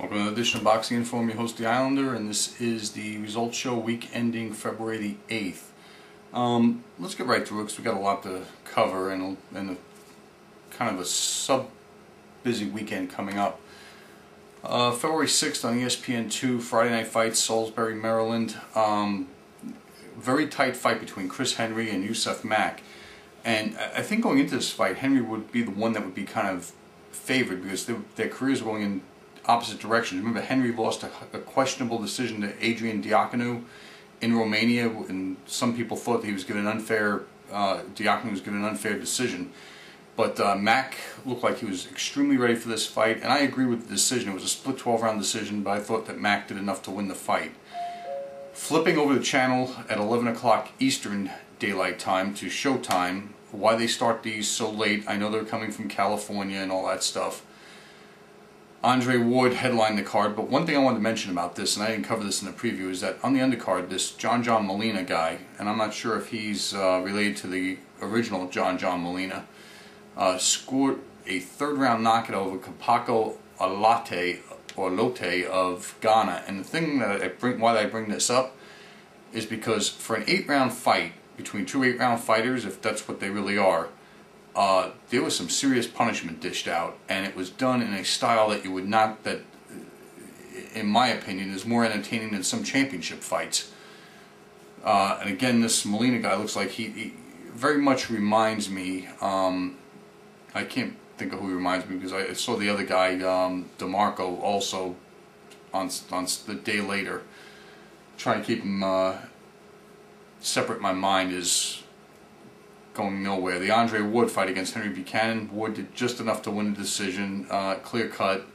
Welcome to another edition of Boxing Info. I'm your host, The Islander, and this is the results show week ending February the 8th. Let's get right through it because we've got a lot to cover and a kind of a sub-busy weekend coming up. February 6th on ESPN2, Friday Night Fights, Salisbury, Maryland. Very tight fight between Chris Henry and Youssef Mack. And I think going into this fight, Henry would be the one that would be kind of favored because their careers were going in opposite directions. Remember, Henry lost a questionable decision to Adrian Diaconou in Romania, and some people thought that he was given an unfair, Diaconou was given an unfair decision. But Mack looked like he was extremely ready for this fight, and I agree with the decision. It was a split 12-round decision, but I thought that Mack did enough to win the fight. Flipping over the channel at 11 o'clock Eastern Daylight Time to Showtime. Why they start these so late, I know they're coming from California and all that stuff. Andre Ward headlined the card, but one thing I wanted to mention about this, and I didn't cover this in the preview, is that on the undercard, this John Molina guy, and I'm not sure if he's related to the original John Molina, scored a third-round knockout over Kapako Lote of Ghana. And the thing that why I bring this up is because for an 8-round fight between two 8-round fighters, if that's what they really are, there was some serious punishment dished out, and it was done in a style that you would not, that in my opinion is more entertaining than some championship fights. And again, this Molina guy looks like he very much reminds me, I can't think of who he reminds me because I saw the other guy, DeMarco, also on the day later. Trying to keep him separate in my mind is going nowhere. The Andre Ward fight against Henry Buchanan, Ward did just enough to win the decision, clear cut.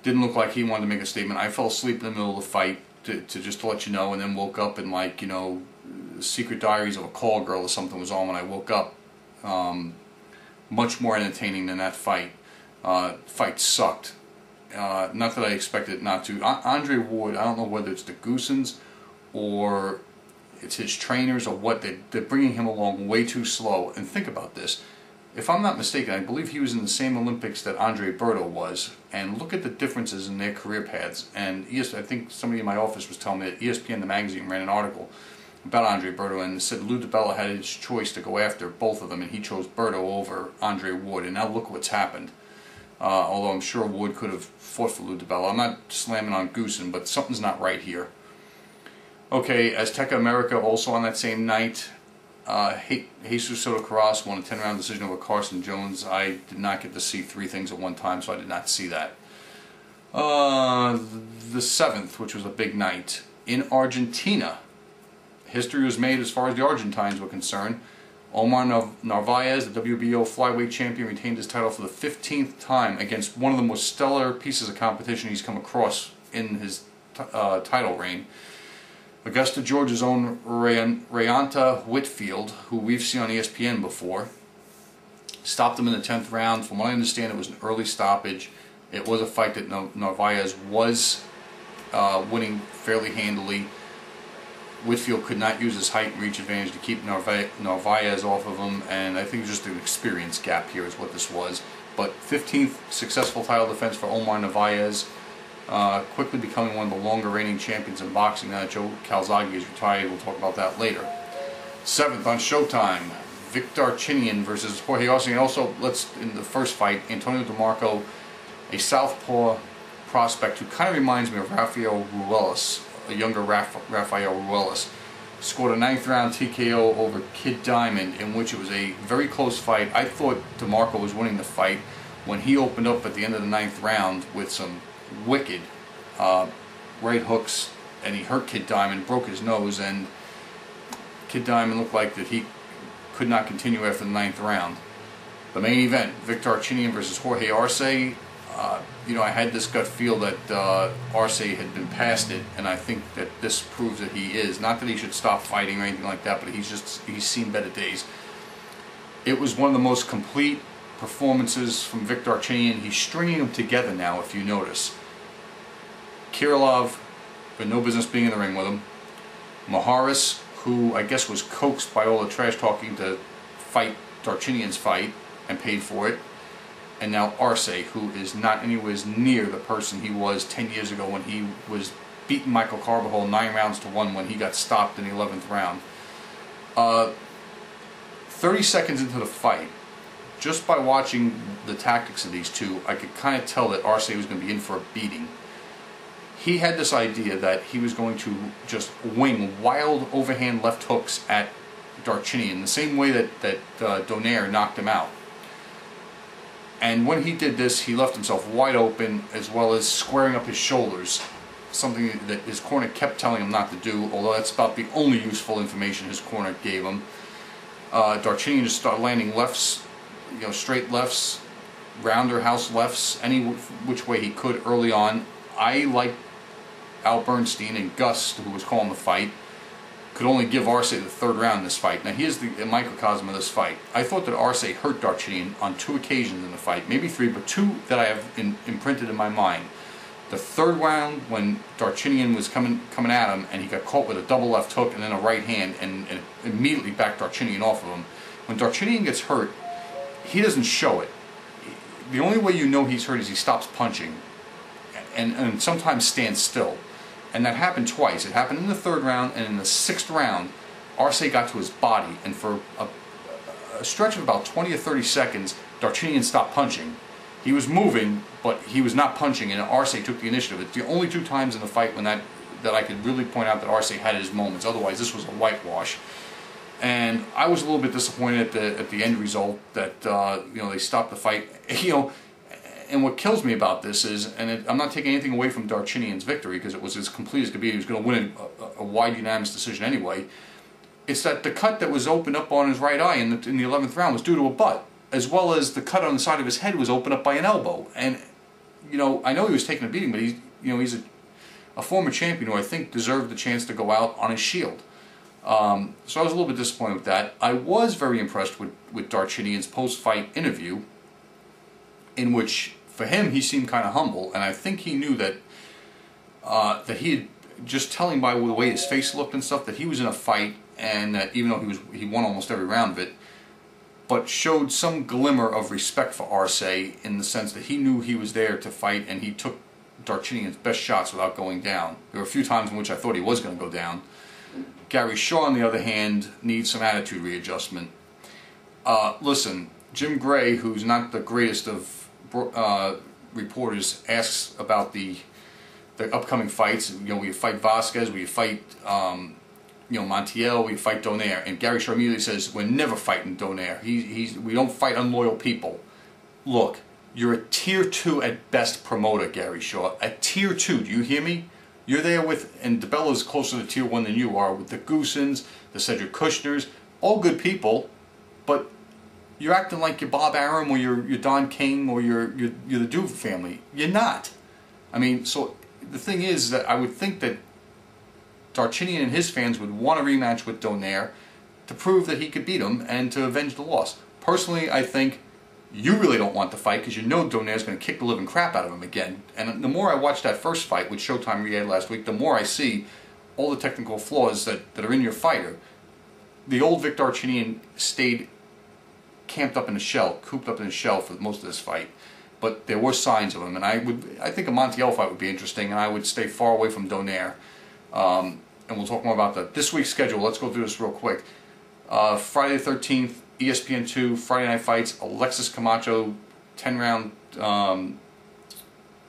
Didn't look like he wanted to make a statement. I fell asleep in the middle of the fight to let you know, and then woke up and, like, you know, Secret Diaries of a Call Girl or something was on when I woke up. Much more entertaining than that fight. Fight sucked. Not that I expected it not to. Andre Ward, I don't know whether it's the Goosens or it's his trainers or what, they're bringing him along way too slow. And think about this. If I'm not mistaken, I believe he was in the same Olympics that Andre Berto was. And look at the differences in their career paths. And I think somebody in my office was telling me that ESPN, the magazine, ran an article about Andre Berto and said Lou DiBella had his choice to go after both of them, and he chose Berto over Andre Ward. And now look what's happened. Although I'm sure Ward could have fought for Lou DiBella. I'm not slamming on Goosen, but something's not right here. Okay, Azteca America also on that same night. Jesus Soto Karass won a 10-round decision over Carson Jones. I did not get to see three things at one time, so I did not see that. The 7th, which was a big night, in Argentina. History was made as far as the Argentines were concerned. Omar Narvaez, the WBO flyweight champion, retained his title for the 15th time against one of the most stellar pieces of competition he's come across in his title reign. Augusta, Georgia's own Rayonta Whitfield, who we've seen on ESPN before, stopped him in the 10th round. From what I understand, it was an early stoppage. It was a fight that Narvaez was winning fairly handily. Whitfield could not use his height and reach advantage to keep Narvaez off of him, and I think just an experience gap here is what this was. But 15th successful title defense for Omar Narvaez, quickly becoming one of the longer reigning champions in boxing now that Joe Calzaghe is retired. We'll talk about that later. 7th on Showtime, Vic Darchinyan versus Jorge Arce. And also, in the first fight, Antonio DeMarco, a southpaw prospect who kind of reminds me of Rafael Ruelas, a younger Rafael Ruelas, scored a 9th round TKO over Kid Diamond, in which it was a very close fight. I thought DeMarco was winning the fight when he opened up at the end of the 9th round with some wicked right hooks, and he hurt Kid Diamond, broke his nose, and Kid Diamond looked like that he could not continue after the 9th round. The main event, Vic Darchinyan versus Jorge Arce. You know, I had this gut feel that Arce had been past it, and I think that this proves that he is. Not that he should stop fighting or anything like that, but he's seen better days. It was one of the most complete performances from Vic Darchinyan. He's stringing them together now, if you notice. Kirillov, with no business being in the ring with him. Maharis, who I guess was coaxed by all the trash talking to fight Darchinyan's fight and paid for it. and now Arce, who is not anywhere near the person he was 10 years ago when he was beating Michael Carbajal 9 rounds to 1 when he got stopped in the 11th round. 30 seconds into the fight, just by watching the tactics of these two, I could kind of tell that Arce was going to be in for a beating. He had this idea that he was going to just wing wild overhand left hooks at Darchinyan, the same way that Donaire knocked him out. And when he did this, he left himself wide open, as well as squaring up his shoulders, something that his corner kept telling him not to do, although that's about the only useful information his corner gave him. Darchinyan just started landing lefts, straight lefts, rounder house lefts, any which way he could early on. I, like Al Bernstein and Gus, who was calling the fight, could only give Arce the 3rd round in this fight. Now, here's the microcosm of this fight. I thought that Arce hurt Darchinyan on 2 occasions in the fight, maybe 3, but 2 that I have imprinted in my mind. The 3rd round, when Darchinyan was coming at him, and he got caught with a double left hook and then a right hand, and immediately backed Darchinyan off of him. When Darchinyan gets hurt, he doesn't show it. The only way you know he's hurt is he stops punching, and sometimes stands still. And that happened twice. It happened in the 3rd round, and in the 6th round, Arce got to his body, and for a stretch of about 20 or 30 seconds, Darchinyan stopped punching. He was moving, but he was not punching, and Arce took the initiative. It's the only 2 times in the fight when that I could really point out that Arce had his moments. Otherwise, this was a whitewash. And I was a little bit disappointed at the end result that they stopped the fight. And what kills me about this is, and I'm not taking anything away from Darchinyan's victory because it was as complete as could be. He was going to win a wide unanimous decision anyway. It's that the cut that was opened up on his right eye in the 11th round was due to a butt, as well as the cut on the side of his head was opened up by an elbow. And I know he was taking a beating, but he's a former champion who I think deserved the chance to go out on his shield. So I was a little bit disappointed with that. I was very impressed with Darchinyan's post-fight interview, in which, for him, he seemed kind of humble, and I think he knew that that he had, just telling by the way his face looked and stuff, that he was in a fight, and that even though he won almost every round of it, but showed some glimmer of respect for Arce in the sense that he knew he was there to fight, and he took Darchinyan's best shots without going down. There were a few times in which I thought he was going to go down. Gary Shaw, on the other hand, needs some attitude readjustment. Listen, Jim Gray, who's not the greatest of reporters, asks about the upcoming fights. Will you fight Vasquez? Will you fight Montiel? Will you fight Donaire? And Gary Shaw immediately says, "We're never fighting Donaire. We don't fight unloyal people." Look, you're a tier 2 at best promoter, Gary Shaw. A tier 2. Do you hear me? You're there with, and DiBella's closer to tier 1 than you are, with the Goosens, the Cedric Kushners, all good people, but you're acting like you're Bob Arum or you're Don King or you're the Duke family. You're not. I mean, so the thing is that I would think that Darchinyan and his fans would want a rematch with Donaire to prove that he could beat him and to avenge the loss. Personally, I think you really don't want the fight because you know Donaire's going to kick the living crap out of him again. And the more I watch that first fight, which Showtime re-aired last week, the more I see all the technical flaws that are in your fighter. The old Vic Darchinyan stayed camped up in a shell, cooped up in a shell for most of this fight, but there were signs of him, and I think a Montiel fight would be interesting, and I would stay far away from Donaire. And we'll talk more about this week's schedule. Let's go through this real quick. Friday the 13th, ESPN2, Friday Night Fights, Alexis Camacho, 10-round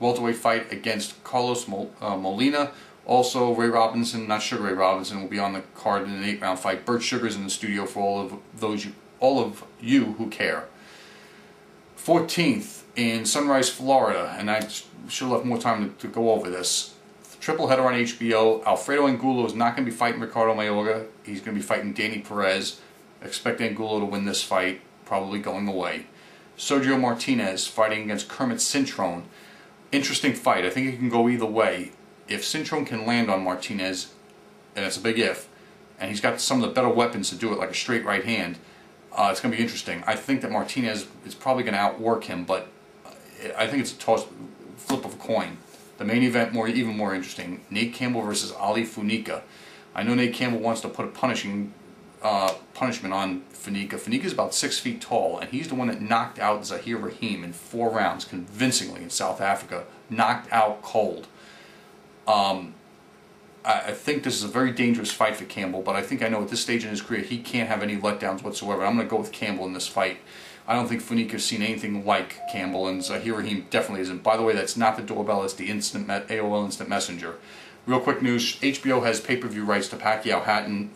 welterweight fight against Carlos Molina. Also, Ray Robinson, not Sugar Ray Robinson, will be on the card in an 8-round fight. Bert Sugar's in the studio for all of you who care. 14th in Sunrise, Florida, and I should have left more time to go over this. Triple header on HBO. Alfredo Angulo is not going to be fighting Ricardo Mayorga. He's going to be fighting Danny Perez. Expect Angulo to win this fight, probably going away. Sergio Martinez fighting against Kermit Cintrone. Interesting fight. I think it can go either way. If Cintrone can land on Martinez, and it's a big if, and he's got some of the better weapons to do it, like a straight right hand, it's going to be interesting. I think that Martinez is probably going to outwork him, but I think it's a flip of a coin. The main event, even more interesting. Nate Campbell versus Ali Funica. I know Nate Campbell wants to put a punishing punishment on Fanica. Fanica's about 6 feet tall, and he's the one that knocked out Zahir Rahim in 4 rounds convincingly in South Africa. Knocked out cold. I think this is a very dangerous fight for Campbell, but I think I know at this stage in his career he can't have any letdowns whatsoever. I'm going to go with Campbell in this fight. I don't think Fanica's seen anything like Campbell, and Zahir Rahim definitely isn't. By the way, that's not the doorbell, it's the AOL Instant Messenger. Real quick news, HBO has pay-per-view rights to Pacquiao Hatton,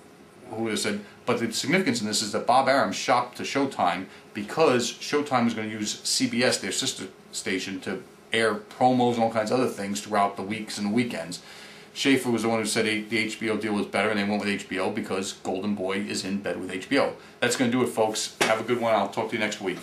who has said, but the significance in this is that Bob Arum shopped to Showtime because Showtime is going to use CBS, their sister station, to air promos and all kinds of other things throughout the weeks and the weekends. Schaefer was the one who said the HBO deal was better, and they went with HBO because Golden Boy is in bed with HBO. That's going to do it, folks. Have a good one. I'll talk to you next week.